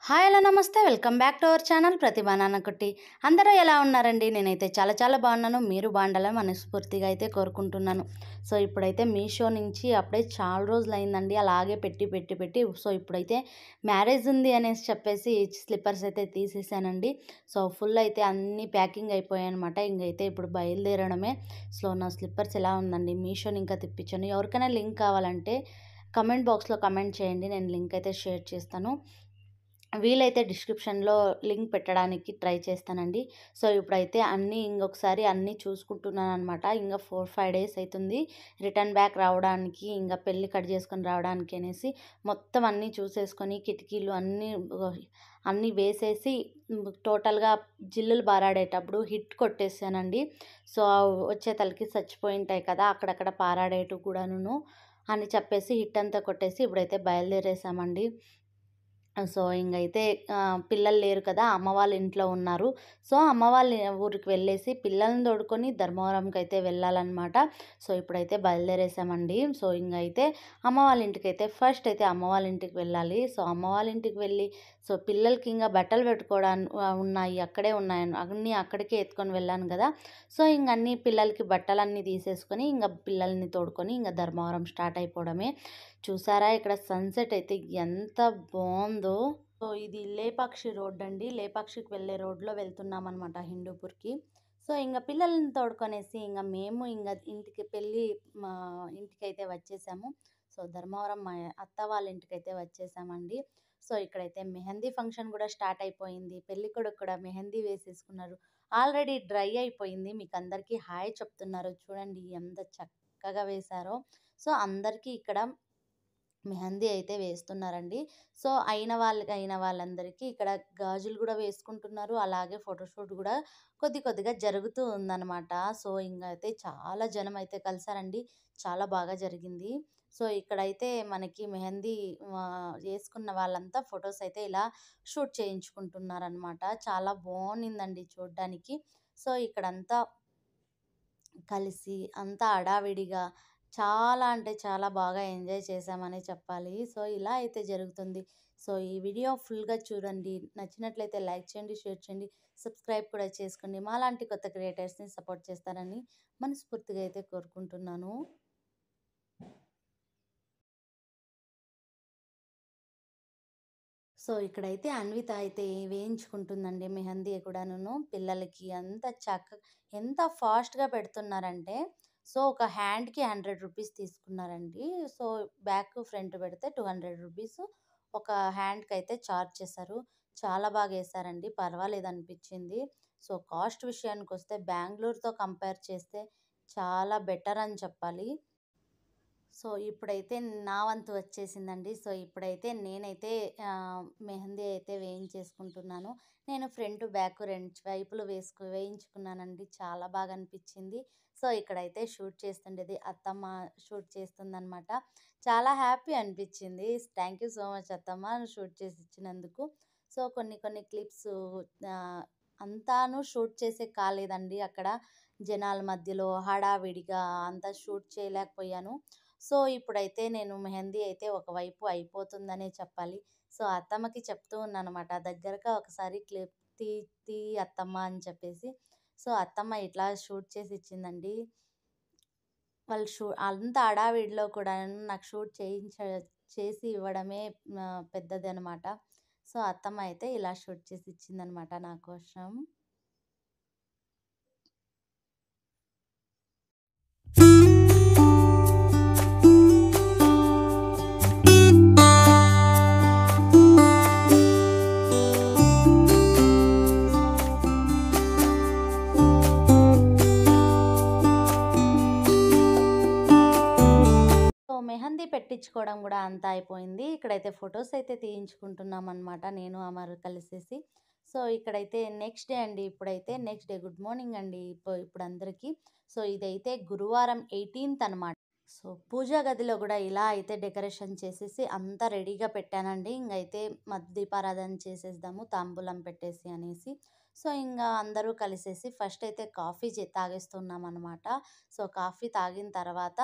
Hi hello నమస్తే welcome back to our channel Pratibha Nannakutti. అందరూ ఎలా ఉన్నారండి? నేనైతే చాలా బాగున్నాను. మీరు బాగుండాలని మనస్ఫూర్తిగా అయితే కోరుకుంటున్నాను. సో ఇప్పుడైతే మీషో నుంచి అప్పుడే చాలా రోజులు అయిందండి అలాగే పెట్టి సో ఇప్పుడైతే మ్యారేజ్ ఉంది అనేసి చెప్పేసి స్లిప్పర్స్ అయితే తీసేసానండి. సో ఫుల్ అయితే అన్నీ ప్యాకింగ్ అయిపోయాయి అనమాట. ఇంకైతే ఇప్పుడు బయలుదేరడమే. సో నా స్లిప్పర్స్ ఎలా ఉందండి? మీషోని ఇంకా తెప్పించాను. ఎవరికైనా లింక్ కావాలంటే కమెంట్ బాక్స్లో కమెంట్ చేయండి, నేను లింక్ అయితే షేర్ చేస్తాను. వీలైతే డిస్క్రిప్షన్లో లింక్ పెట్టడానికి ట్రై చేస్తానండి. సో ఇప్పుడైతే ఇంకొకసారి అన్నీ చూసుకుంటున్నాను అనమాట. ఇంకా 4-5 డేస్ అవుతుంది రిటర్న్ బ్యాక్ రావడానికి, ఇంకా పెళ్ళి కట్ చేసుకొని రావడానికి అనేసి మొత్తం అన్నీ చూసేసుకొని కిటికీలు అన్నీ వేసేసి టోటల్గా జిల్లులు బారాడేటప్పుడు హిట్ కొట్టేసానండి. సో వచ్చే తలకి చచ్చిపోయి ఉంటాయి కదా, అక్కడక్కడ పారాడేటు కూడాను అని చెప్పేసి హిట్ అంతా కొట్టేసి ఇప్పుడైతే బయలుదేరేసామండి. సో ఇంగైతే పిల్లలు లేరు కదా, అమ్మ వాళ్ళ ఇంట్లో ఉన్నారు. సో అమ్మ వాళ్ళ ఊరికి వెళ్ళేసి పిల్లల్ని తోడుకొని ధర్మవరంకి అయితే వెళ్ళాలన్నమాట. సో ఇప్పుడైతే బయలుదేరేసామండి. సో ఇంగైతే అమ్మ వాళ్ళ ఇంటికైతే ఫస్ట్ అయితే అమ్మ వాళ్ళ ఇంటికి వెళ్ళాలి. సో అమ్మ వాళ్ళ ఇంటికి వెళ్ళి సో పిల్లలకి ఇంకా బట్టలు పెట్టుకోవడానికి ఉన్నాయి, అక్కడే ఉన్నాయి, అన్నీ అక్కడికే ఎత్తుకొని వెళ్ళాను కదా. సో ఇంక అన్నీ పిల్లలకి బట్టలన్నీ తీసేసుకొని ఇంకా పిల్లల్ని తోడుకొని ఇంకా ధర్మవరం స్టార్ట్ అయిపోవడమే. చూసారా ఇక్కడ సన్సెట్ అయితే ఎంత బాగుందో. సో ఇది లేపాక్షి రోడ్ అండి. లేపాక్షికి వెళ్ళే రోడ్లో వెళ్తున్నాం అనమాట, హిందూపూర్కి. సో ఇంకా పిల్లల్ని తోడుకొనేసి ఇంకా మేము ఇంకా మా ఇంటికి అయితే వచ్చేసాము. సో ధర్మవరం మా అత్త వాళ్ళ ఇంటికైతే వచ్చేసామండి. సో ఇక్కడైతే మెహందీ ఫంక్షన్ కూడా స్టార్ట్ అయిపోయింది. పెళ్లి కొడుకు కూడా మెహందీ వేసేసుకున్నారు. ఆల్రెడీ డ్రై అయిపోయింది. మీకు అందరికీ హాయ్ చెప్తున్నారు చూడండి ఎంత చక్కగా వేశారో. సో అందరికీ ఇక్కడ మెహందీ అయితే వేస్తున్నారండి. సో అయిన వాళ్ళందరికీ ఇక్కడ గాజులు కూడా వేసుకుంటున్నారు. అలాగే ఫోటోషూట్ కూడా కొద్దిగా జరుగుతూ ఉందన్నమాట. సో ఇంకైతే చాలా జనం అయితే కలిసారండి. చాలా బాగా జరిగింది. సో ఇక్కడైతే మనకి మెహందీ వేసుకున్న వాళ్ళంతా ఫొటోస్ అయితే ఇలా షూట్ చేయించుకుంటున్నారనమాట. చాలా బాగుండిందండి చూడ్డానికి. సో ఇక్కడంతా కలిసి అంతా హడావిడిగా చాలా అంటే చాలా బాగా ఎంజాయ్ చేశామని చెప్పాలి. సో ఇలా అయితే జరుగుతుంది. సో ఈ వీడియో ఫుల్గా చూడండి, నచ్చినట్లయితే లైక్ చేయండి, షేర్ చేయండి, సబ్స్క్రైబ్ కూడా చేసుకోండి. మాలాంటి కొత్త క్రియేటర్స్ని సపోర్ట్ చేస్తారని మనస్ఫూర్తిగా అయితే కోరుకుంటున్నాను. సో ఇక్కడైతే అన్విత అయితే వేయించుకుంటుందండి మెహందీ కూడాను. పిల్లలకి ఎంత ఫాస్ట్గా పెడుతున్నారంటే, సో ఒక హ్యాండ్కి 100 రూపీస్ తీసుకున్నారండి. సో బ్యాక్ ఫ్రంట్ పెడితే 200 రూపీస్ ఒక హ్యాండ్కి అయితే ఛార్జ్ చేశారు. చాలా బాగా వేశారండి, పర్వాలేదు అనిపించింది. సో కాస్ట్ విషయానికి వస్తే బెంగళూరుతో కంపేర్ చేస్తే చాలా బెటర్ అని చెప్పాలి. సో ఇప్పుడైతే నా వంతు వచ్చేసిందండి. సో ఇప్పుడైతే నేనైతే మెహందీ అయితే వేయించేసుకుంటున్నాను. నేను ఫ్రంట్ బ్యాక్ రెండు వైపులు వేయించుకున్నానండి. చాలా బాగా అనిపించింది. సో ఇక్కడైతే షూట్ చేస్తుండేది అత్తమ్మ షూట్ చేస్తుందనమాట. చాలా హ్యాపీ అనిపించింది. థ్యాంక్ యూ సో మచ్ అత్తమ్మ షూట్ చేసి ఇచ్చినందుకు. సో కొన్ని క్లిప్స్ అంతాను షూట్ చేసే కాలేదండి. అక్కడ జనాల మధ్యలో హడావిడిగా అంతా షూట్ చేయలేకపోయాను. సో ఇప్పుడైతే నేను మెహందీ అయితే ఒకవైపు అయిపోతుందనే చెప్పాలి. సో అత్తమ్మకి చెప్తూ ఉన్నానమాట, దగ్గరగా ఒకసారి క్లిప్ తీ తీ అత్తమ్మ అని చెప్పేసి. సో అత్తమ్మ ఇట్లా షూట్ చేసి ఇచ్చిందండి. వాళ్ళు అంత హడావిడిలో కూడా నాకు చేసి ఇవ్వడమే పెద్దది అనమాట. సో అత్తమ్మ అయితే ఇలా షూట్ చేసి ఇచ్చిందనమాట నా కోసం. సో మెహందీ పెట్టించుకోవడం కూడా అంతా అయిపోయింది. ఇక్కడైతే ఫొటోస్ అయితే తీయించుకుంటున్నాం అనమాట, నేను అమరు కలిసేసి. సో ఇక్కడైతే నెక్స్ట్ డే అండి. ఇప్పుడైతే నెక్స్ట్ డే గుడ్ మార్నింగ్ అండి ఇప్పుడు అందరికీ. సో ఇదైతే గురువారం 18th అనమాట. సో పూజా గదిలో కూడా ఇలా అయితే డెకరేషన్ చేసేసి అంతా రెడీగా పెట్టానండి. ఇంకైతే దీపారాధన చేసేద్దాము తాంబూలం పెట్టేసి అనేసి. సో ఇంకా అందరూ కలిసేసి ఫస్ట్ అయితే కాఫీ తాగేస్తున్నాం అనమాట. సో కాఫీ తాగిన తర్వాత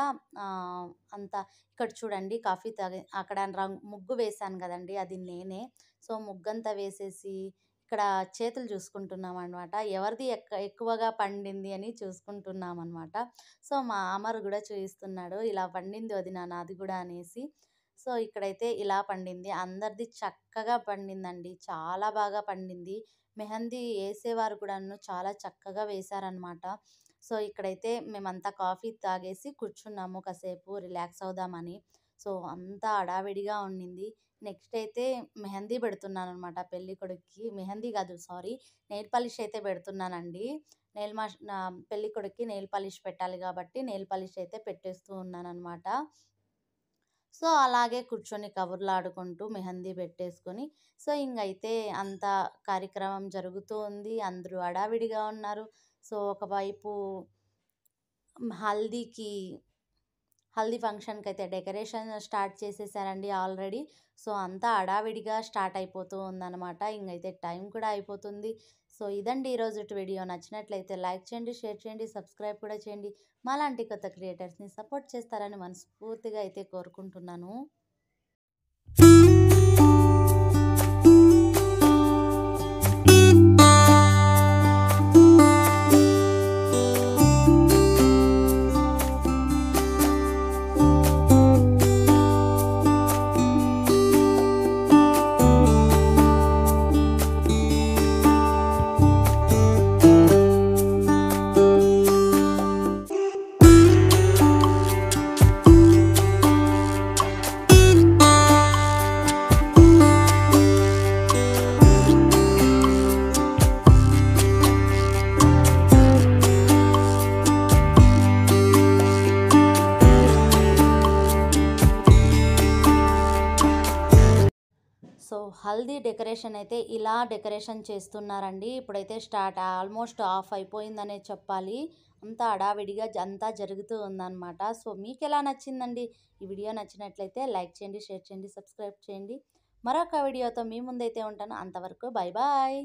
అంతా ఇక్కడ చూడండి, కాఫీ తాగి అక్కడ ముగ్గు వేశాను కదండి, అది నేనే. సో ముగ్గంతా వేసేసి ఇక్కడ చేతులు చూసుకుంటున్నాం అనమాట. ఎవరిది ఎక్కువగా పండింది అని చూసుకుంటున్నాం అనమాట. సో మా అమర్ కూడా చూపిస్తున్నాడు, ఇలా పండింది వదిన నాది కూడా అనేసి. సో ఇక్కడైతే ఇలా పండింది, అందరిది చక్కగా పండిందండి, చాలా బాగా పండింది. మెహందీ వేసేవారు కూడాను చాలా చక్కగా వేశారనమాట. సో ఇక్కడైతే మేమంతా కాఫీ తాగేసి కూర్చున్నాము, కాసేపు రిలాక్స్ అవుదామని. సో అంతా హడావిడిగా ఉండింది. నెక్స్ట్ అయితే మెహందీ పెడుతున్నాను అనమాట పెళ్లి కొడుక్కి. మెహందీ కాదు, సారీ, నెయిల్ పాలిష్ అయితే పెడుతున్నానండి. పెళ్లి కొడుక్కి నెయిల్ పాలిష్ పెట్టాలి కాబట్టి నెయిల్ పాలిష్ అయితే పెట్టేస్తూ ఉన్నానమాట. సో అలాగే కూర్చొని కబుర్లాడుకుంటూ మెహందీ పెట్టేసుకొని, సో ఇంకైతే అంత కార్యక్రమం జరుగుతూ ఉంది, అందరూ హడావిడిగా ఉన్నారు. సో ఒకవైపు హల్దీకి హల్దీ ఫంక్షన్కి అయితే డెకరేషన్ స్టార్ట్ చేసేసారండి ఆల్రెడీ. సో అంతా హడావిడిగా స్టార్ట్ అయిపోతూ ఉందన్నమాట. ఇంకైతే టైం కూడా అయిపోతుంది. సో ఇదండి ఈరోజు వీడియో. నచ్చినట్లయితే లైక్ చేయండి, షేర్ చేయండి, సబ్స్క్రైబ్ కూడా చేయండి. మాలాంటి కొత్త క్రియేటర్స్ని సపోర్ట్ చేస్తారని మనస్ఫూర్తిగా అయితే కోరుకుంటున్నాను. సో హల్దీ డెకరేషన్ అయితే ఇలా డెకరేషన్ చేస్తున్నారండి. ఇప్పుడైతే ఆల్మోస్ట్ ఆఫ్ అయిపోయిందనే చెప్పాలి. అంతా హడావిడిగా అంతా జరుగుతూ ఉందన్నమాట. సో మీకు ఎలా నచ్చిందండి ఈ వీడియో? నచ్చినట్లయితే లైక్ చేయండి, షేర్ చేయండి, సబ్స్క్రైబ్ చేయండి. మరొక వీడియోతో మీ ముందైతే ఉంటాను. అంతవరకు బాయ్ బాయ్.